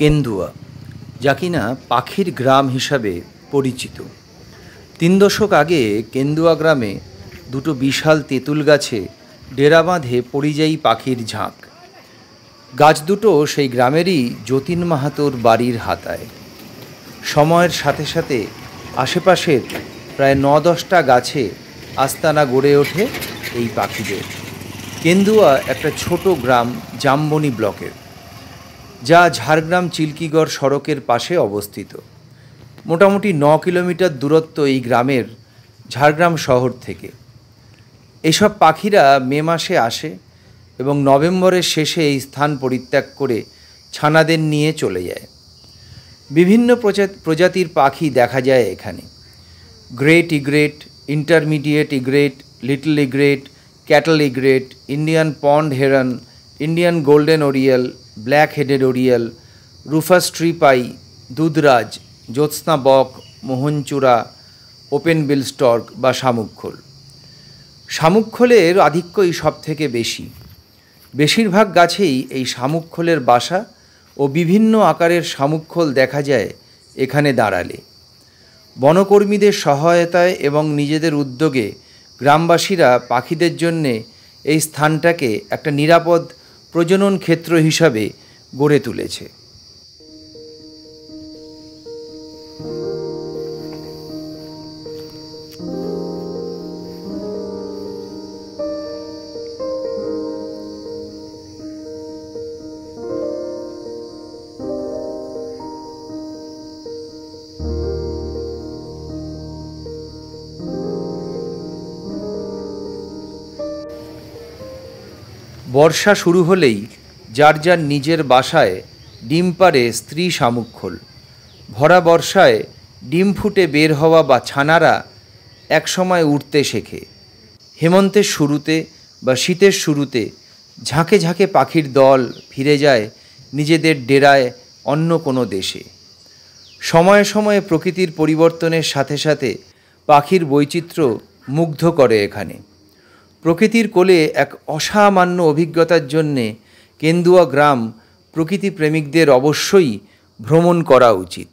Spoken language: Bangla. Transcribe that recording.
কেন্দুয়া, যা কিনা পাখির গ্রাম হিসাবে পরিচিত। ৩ দশক আগে কেন্দুয়া গ্রামে দুটো বিশাল তেঁতুল গাছে ডেরা বাঁধে পরিযায়ী পাখির ঝাঁক। গাছ দুটো সেই গ্রামেরই যতীন মাহাতোর বাড়ির হাতায়। সময়ের সাথে সাথে আশেপাশের প্রায় ৯-১০টা গাছে আস্তানা গড়ে ওঠে এই পাখিদের। কেন্দুয়া একটা ছোট গ্রাম জামবনি ব্লকের, যা ঝাড়গ্রাম চিল্কিগড় সড়কের পাশে অবস্থিত। মোটামুটি ৯ কিলোমিটার দূরত্ব এই গ্রামের ঝাড়গ্রাম শহর থেকে। এসব পাখিরা মে মাসে আসে এবং নভেম্বরের শেষে এই স্থান পরিত্যাগ করে ছানাদের নিয়ে চলে যায়। বিভিন্ন প্রজাতির পাখি দেখা যায় এখানে। Great egret, intermediate egret, little egret, cattle egret, Indian pond heron, Indian golden oriole, black headed oriole, rufous treepie, দুধরাজ, জ্যোৎস্না বক, মোহনচূড়া, ওপেন বিল স্টর্ক বা শামুকখোল। শামুকখোলের আধিক্যই সব থেকে বেশি। বেশিরভাগ গাছেই এই শামুকখোলের বাসা ও বিভিন্ন আকারের শামুকখোল দেখা যায় এখানে দাঁড়ালে। বনকর্মীদের সহায়তায় এবং নিজেদের উদ্যোগে গ্রামবাসীরা পাখিদের জন্যে এই স্থানটাকে একটা নিরাপদ প্রজনন ক্ষেত্র হিসাবে গড়ে তুলেছে। বর্ষা শুরু হলেই যার যার নিজের বাসায় ডিম পাড়ে স্ত্রী শামুকখোল। ভরা বর্ষায় ডিম ফুটে বের হওয়া বা ছানারা একসময় উড়তে শেখে। হেমন্তের শুরুতে বা শীতের শুরুতে ঝাঁকে ঝাঁকে পাখির দল ফিরে যায় নিজেদের ডেরায় অন্য কোনো দেশে। সময়ে সময়ে প্রকৃতির পরিবর্তনের সাথে সাথে পাখির বৈচিত্র্য মুগ্ধ করে এখানে। প্রকৃতির কোলে এক অসামান্য অভিজ্ঞতার জন্যে কেন্দুয়া গ্রাম প্রকৃতি প্রেমিকদের অবশ্যই ভ্রমণ করা উচিত।